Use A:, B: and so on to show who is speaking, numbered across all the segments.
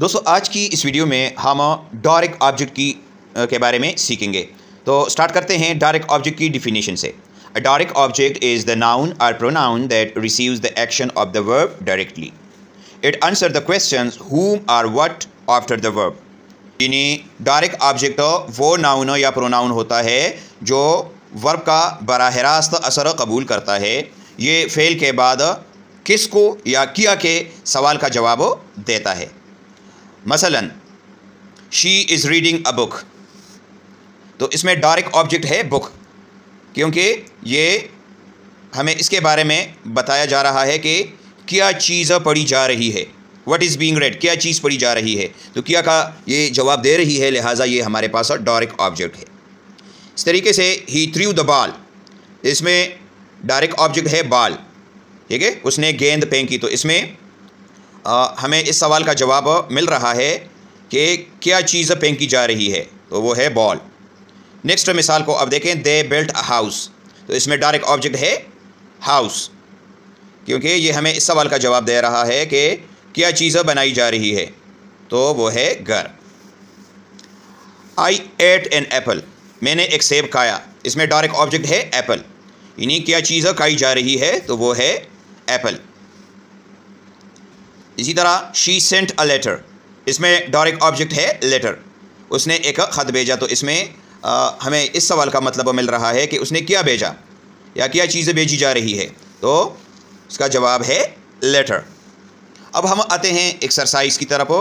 A: दोस्तों आज की इस वीडियो में हम डायरेक्ट ऑब्जेक्ट की के बारे में सीखेंगे। तो स्टार्ट करते हैं डायरेक्ट ऑब्जेक्ट की डिफिनीशन से। A direct object is the noun और pronoun that receives the action of the verb directly. It answer the questions whom और what आफ्टर द वर्ब। यानी डायरेक्ट ऑब्जेक्ट वो नाउन या pronoun होता है जो वर्ब का बराह रास्त असर कबूल करता है। ये फ़ेल के बाद किसको या किया के सवाल का जवाब देता है। मसलन she is reading a book, तो इसमें डायरेक्ट ऑब्जेक्ट है बुक, क्योंकि ये हमें इसके बारे में बताया जा रहा है कि क्या चीज़ पढ़ी जा रही है। व्हाट इज़ बीइंग रेड, क्या चीज़ पढ़ी जा रही है, तो क्या का ये जवाब दे रही है, लिहाजा ये हमारे पास डायरेक्ट ऑब्जेक्ट है। इस तरीके से ही थ्रू द बॉल, इसमें डायरेक्ट ऑब्जेक्ट है बॉल, ठीक है, उसने गेंद फेंकी, तो इसमें हमें इस सवाल का जवाब मिल रहा है कि क्या चीज़ फेंकी जा रही है, तो वो है बॉल। नेक्स्ट मिसाल को अब देखें, दे बिल्ट अ हाउस, तो इसमें डायरेक्ट ऑब्जेक्ट है हाउस, क्योंकि ये हमें इस सवाल का जवाब दे रहा है कि क्या चीज़ बनाई जा रही है, तो वो है घर। आई एट एन एप्पल, मैंने एक सेब खाया, इसमें डायरेक्ट ऑब्जेक्ट है एप्पल, यानी क्या चीज़ खाई जा रही है, तो वो है एप्पल। इसी तरह शी सेंट अ लेटर, इसमें डायरेक्ट ऑब्जेक्ट है लेटर, उसने एक ख़त भेजा, तो इसमें हमें इस सवाल का मतलब मिल रहा है कि उसने क्या भेजा या क्या चीज़ें भेजी जा रही है, तो इसका जवाब है लेटर। अब हम आते हैं एक्सरसाइज की तरफ।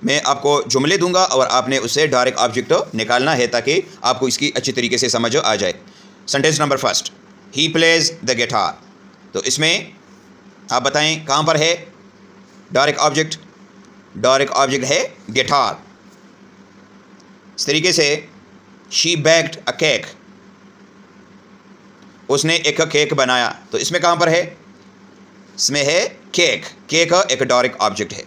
A: मैं आपको जुमले दूंगा और आपने उससे डायरेक्ट ऑब्जेक्ट निकालना है ताकि आपको इसकी अच्छी तरीके से समझ आ जाए। Sentence number first, he plays the guitar, तो इसमें आप बताएं कहाँ पर है डायरेक्ट ऑब्जेक्ट। डायरेक्ट ऑब्जेक्ट है गिटार। इस तरीके से शी बेक्ड अ केक, उसने एक केक बनाया, तो इसमें कहाँ पर है, इसमें है केक। केक एक डायरेक्ट ऑब्जेक्ट है,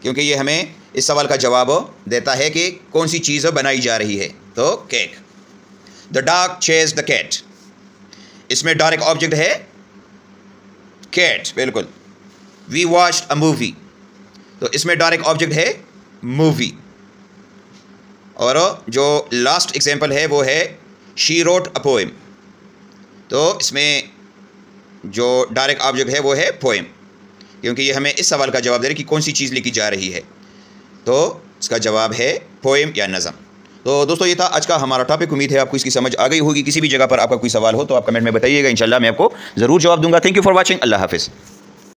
A: क्योंकि ये हमें इस सवाल का जवाब देता है कि कौन सी चीज़ बनाई जा रही है, तो cake. The dog chase the cat, इसमें डायरेक्ट ऑब्जेक्ट है कैट, बिल्कुल। वी वॉच्ड अ मूवी, तो इसमें डायरेक्ट ऑब्जेक्ट है मूवी। और जो लास्ट एग्जांपल है वो है शी रोट अ पोएम, तो इसमें जो डायरेक्ट ऑब्जेक्ट है वो है पोएम, क्योंकि ये हमें इस सवाल का जवाब दे रही है कि कौन सी चीज़ लिखी जा रही है, तो इसका जवाब है पोएम या नज़म। तो दोस्तों ये था आज का हमारा टॉपिक। उम्मीद है आपको इसकी समझ आ गई होगी। किसी भी जगह पर आपका कोई सवाल हो तो आप कमेंट में बताइएगा, इंशाल्लाह मैं आपको ज़रूर जवाब दूंगा। Thank you for watching. Allah हाफिज़।